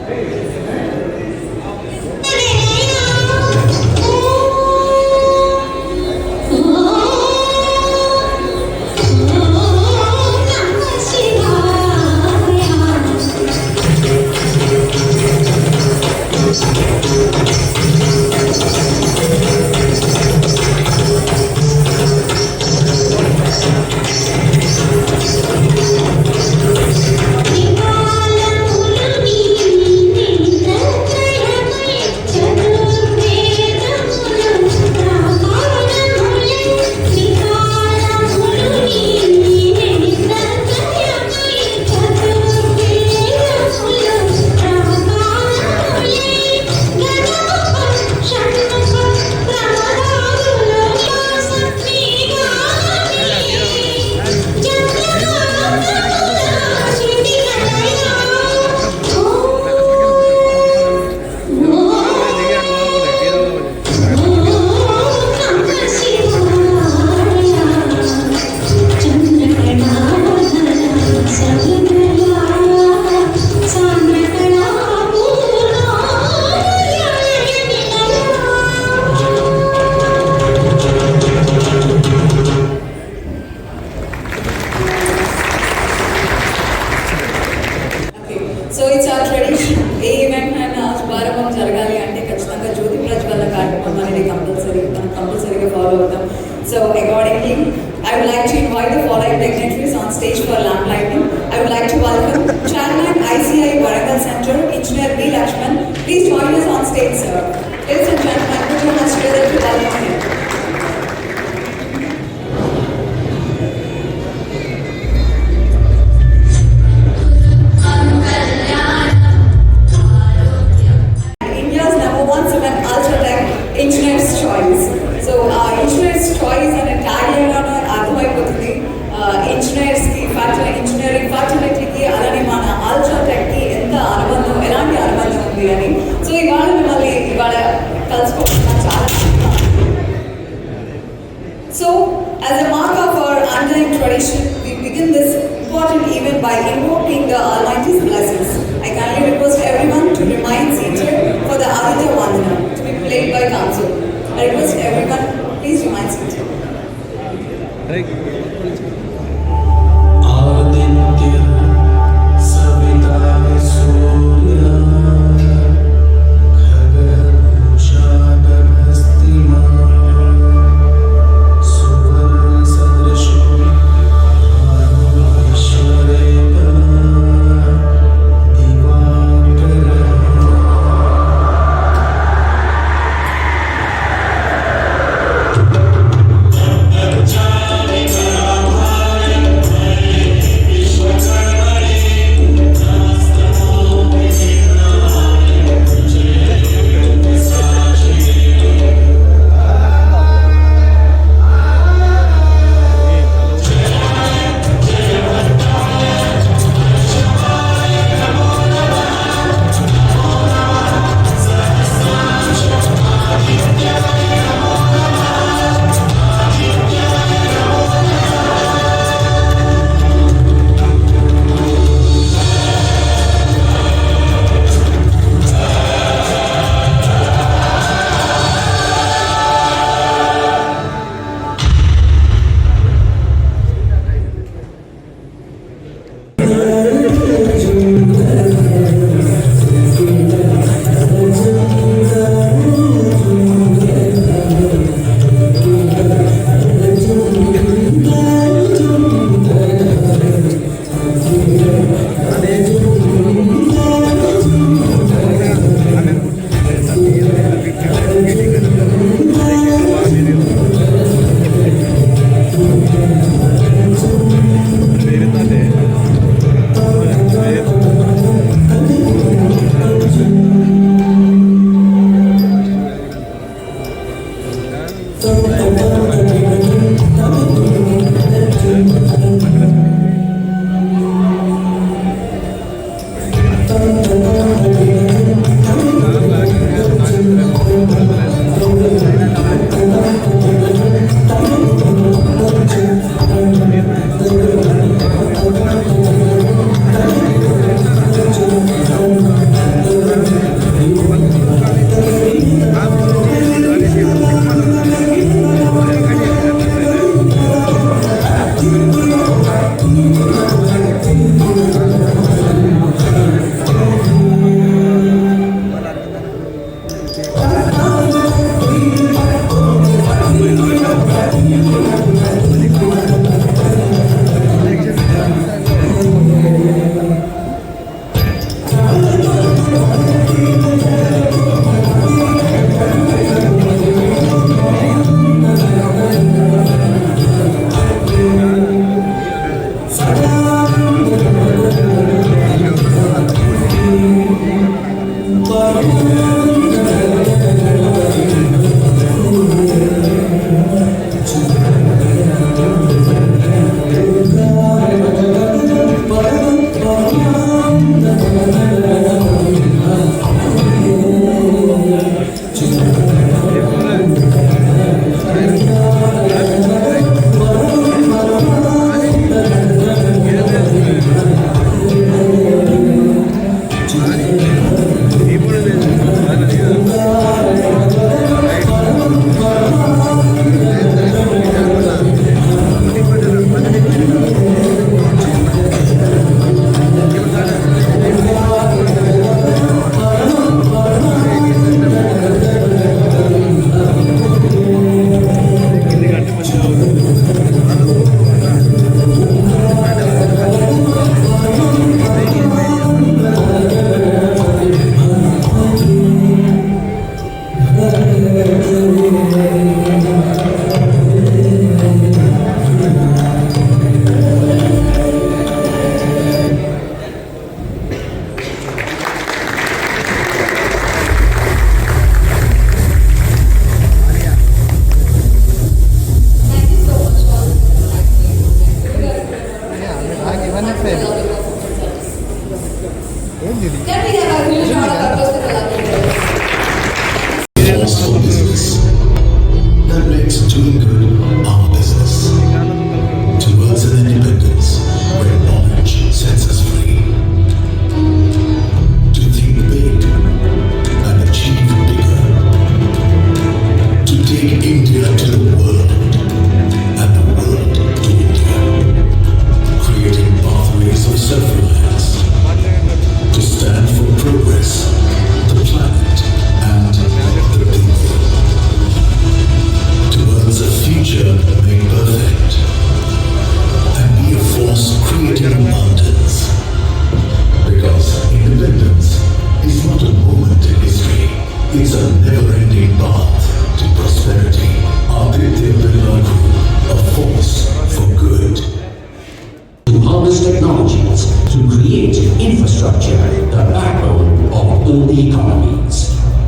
So it's our tradition. ఏ event అయినా శుభారంభం జరగాలి అంటే ఖచ్చితంగా జ్యోతి ప్రజ్వలన కార్యక్రమం అనేది కంపల్సరీగా ఫాలో అవుతాం. So accordingly I would like to invite the following dignitaries on stage for lamp lighting. I would like to welcome Chairman ICI Warangal Center, Engineer V. Lakshman. Please join us on stage, sir. Ladies and gentlemen, put your hands together to welcome him. India's #1 ultra-tech engineer's choice. So engineer's choice and a tagline అర్థమైపోతుంది. Engineering ఫర్టిలిటీకి అలానే మన ultra Thank you so much for Can we have a huge round of applause for Kalaki? Force for business that makes doing good our business. Towards an independence where knowledge sets us free. To think big and achieve bigger. To take India to the world and the world to India. Creating pathways of self-reliance. To stand for progress, the planet and the people. Towards a future made perfect. And be a force creating mountains. Because independence is not a moment in history. It's a never-ending path to prosperity. Aditya Birla Group, a force for good. To harness technologies to create infrastructure, the backbone of all the economies.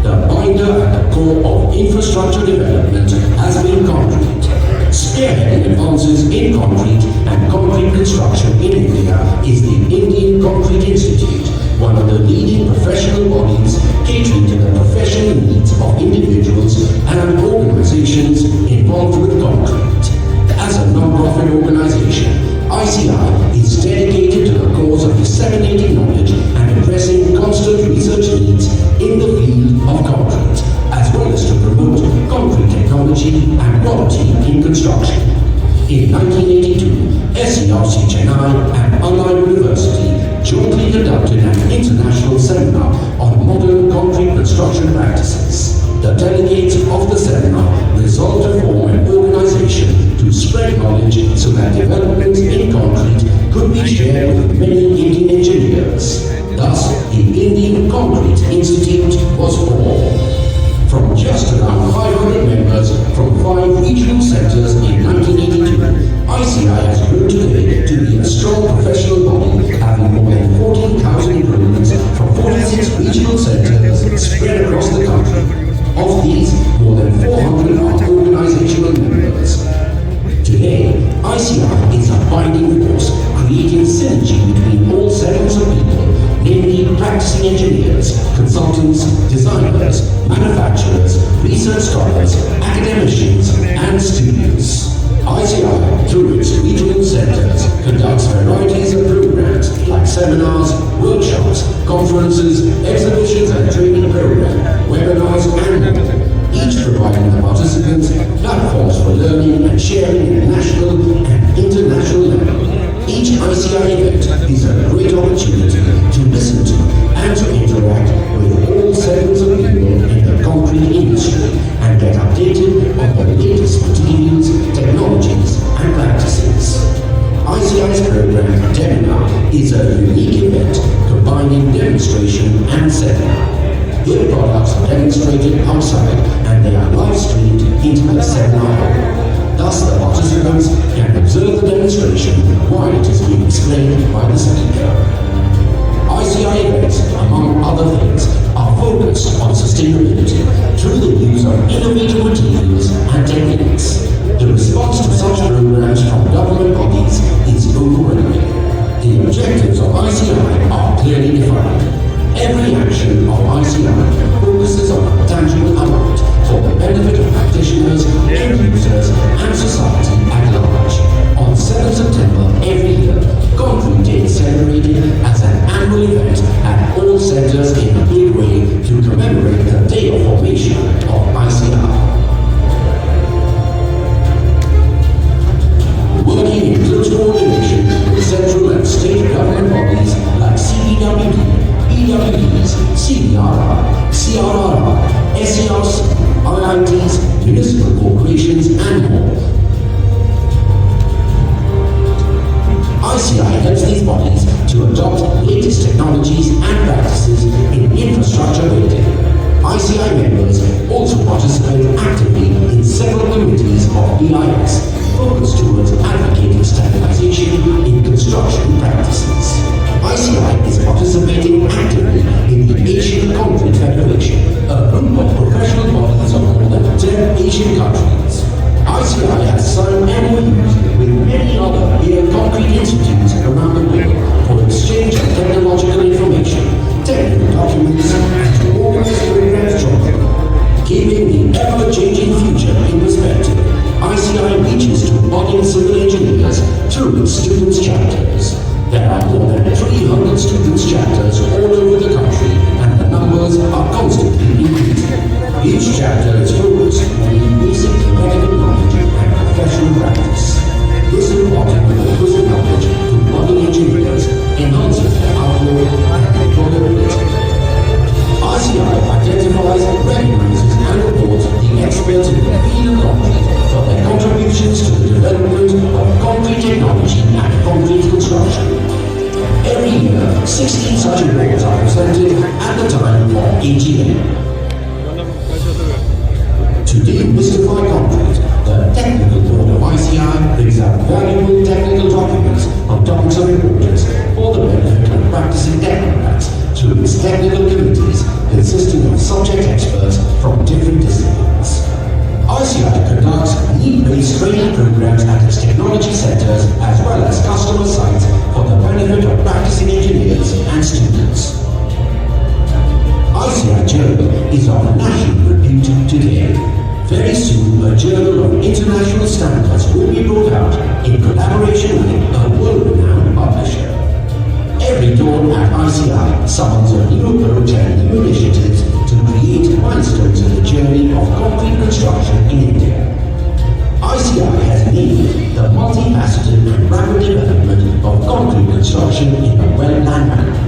The binder at the core of infrastructure development has been concrete. Spearheading advances in concrete and concrete construction in India is the Indian Concrete Institute, one of the leading professional bodies catering to the professional needs of individuals and organizations involved with concrete. As a non-profit organization, ICI is dedicated to the cause of disseminating knowledge and addressing constant research needs in the field of concrete, as well as to promote concrete technology and quality in construction. In 1982, SCRC Chennai and Anna University jointly conducted an international seminar on modern concrete construction practices. The delegates of the seminar resolved to form an organization to spread knowledge so that developments in concrete could be shared with many Indian engineers. Thus, the Indian Concrete Institute was born. From just around 500 members from 5 regional centers in 1982, ICI has grown today to be a strong professional body having more than 14,000 employees from 46 regional centers spread across the country. Of these, more than 400 are organizational members. Today, ICI is a binding force, creating synergy between all segments of people, namely practicing engineers, consultants, designers, manufacturers, research scholars, academicians, and students. ICI, through its regional centers, conducts varieties of programs like seminars, workshops, conferences, exhibitions and training programs, webinars, and more, each providing the participants platforms for learning and sharing at national and international level. Each ICI event is a great opportunity to listen to and to interact with all segments of people in the concrete industry and get updated on the latest materials, technologies, and practices. ICI's program, Deminar, is a unique event combining demonstration and seminar. Their products are demonstrated outside and they are live streamed into the seminar hall. Thus, the participants can observe the demonstration while it is being explained by the speaker. ICI events, among other things, are focused on sustainability through the use of innovative materials and techniques. The response to such programs from government bodies is overwhelming. The objectives of ICI are clearly defined. Every action of ICI focuses on a tangible amount for the benefit of practitioners, end users, and society at large. On 7th September every year, Concrete Day is celebrated as an annual event at all centres in a big way to commemorate the day of formation of ICI. Working in close coordination with central and state government bodies like CPWD, PWDs, CBRI, CRRI, SERC, IITs, municipal corporations and more. ICI helps these bodies to adopt latest technologies and practices in infrastructure building. ICI members also participate actively in several committees of EIS focused towards advocating standardization in construction practices. ICI is participating actively in the Asian Concrete Federation, a group of professional bodies of more than 10 Asian countries. ICI has signed MOUs with many other peer concrete institutes around the world for exchange of technological information, technical documents, and to organize programs jointly. Keeping the ever-changing future in perspective, ICI reaches to modern civil engineers through its students' chapters. There are more than 300 students' chapters all over the country, and the numbers are constantly increasing. Each chapter is focused on the basic theoretical knowledge and professional practice. This important requisite knowledge to modern engineers enhances their outlook and employability. ICI identifies, recognizes, and rewards the experts in the field of concrete for their contributions to the development of concrete technology and concrete construction. Every year, 16 such awards are presented at the time of AGM. To demystify concrete, the Technical Board of ICI brings out valuable technical documents on topics of importance for the benefit of practicing technocrats through its technical committees consisting of subject experts from different disciplines. ICI conducts need-based training programs at its technology centres as well as customer sites for the benefit of practicing engineers and students. ICI Journal is of national repute today. Very soon, a journal of international standards will be brought out in collaboration with a world-renowned publisher. Every dawn at ICI summons a new approach and new initiatives to create milestones in the journey of concrete construction in India. ICI has named the multifaceted and rapid development of concrete construction in a well-planned manner.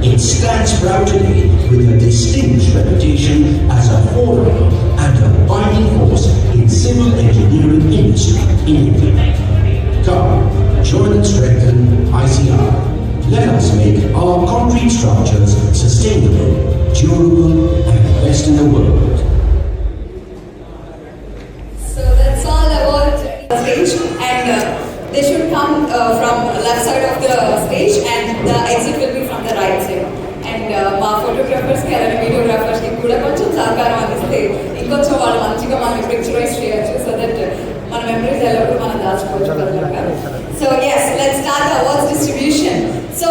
It stands proud today with a distinguished reputation as a forerunner and a binding force in civil engineering industry in India. Come, join and strengthen ICI. Let us make our concrete structures sustainable, durable, and the best in the world. So that's all about the stage, and they should come from left side of the stage, and the exit will be from the right side. And మా ఫోటోగ్రాఫర్స్కి అలానే వీడియోగ్రాఫర్స్కి కూడా కొంచెం సహకారం అందిస్తే ఇంకొంచెం వాళ్ళు మంచిగా మనం పిక్చరైజ్ చేయొచ్చు, సో దట్ మన మెమరీస్ ఎల్లప్పుడు మనం దాచుకోవచ్చు. So yes, let's start the awards distribution. So